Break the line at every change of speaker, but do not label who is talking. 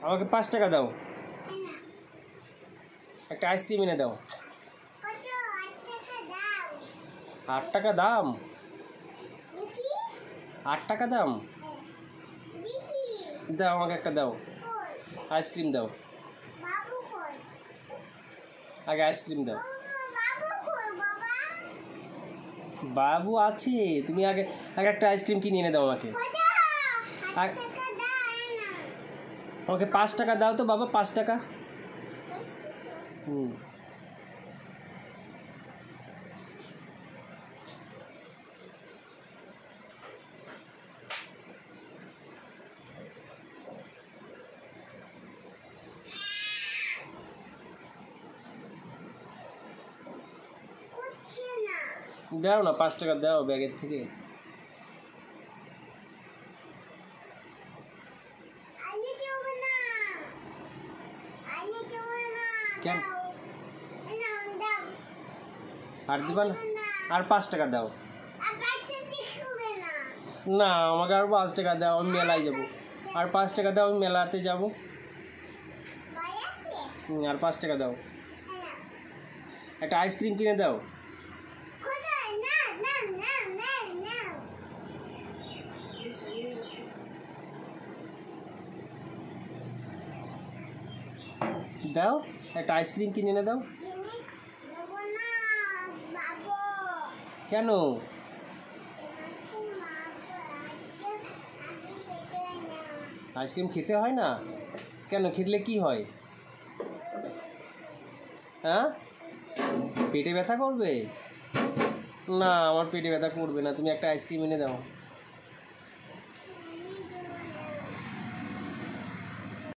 আমাকে 5 টাকা দাও, একটা আইসক্রিম এনে দাও। 8 টাকা দাম? 8 টাকা দাম? দাও আমাকে একটা দাও, আইসক্রিম দাও, আগে আইসক্রিম দাও। বাবু আছে, তুমি আগে আগে একটা আইসক্রিম কিনে এনে দাও আমাকে। আমাকে 5 টাকা দাও তো বাবা, 5 টাকা। দাও না, 5 টাকা দাও ব্যাগের থেকে। কেন আর দিবা না? আর 5 টাকা দাও না, আমাকে আর 5 টাকা দাও, আমি মেলায় যাবো। আর 5 টাকা দাও, আমি মেলাতে যাবো। আর 5 টাকা দাও, একটা আইসক্রিম কিনে দাও। দাও, একটা আইসক্রিম কিনে এনে দাও। কেন? আইসক্রিম খেতে হয় না? কেন, খেলে কি হয়? হ্যাঁ, পেটে ব্যথা করবে? না, আমার পেটে ব্যথা করবে না, তুমি একটা আইসক্রিম এনে দাও।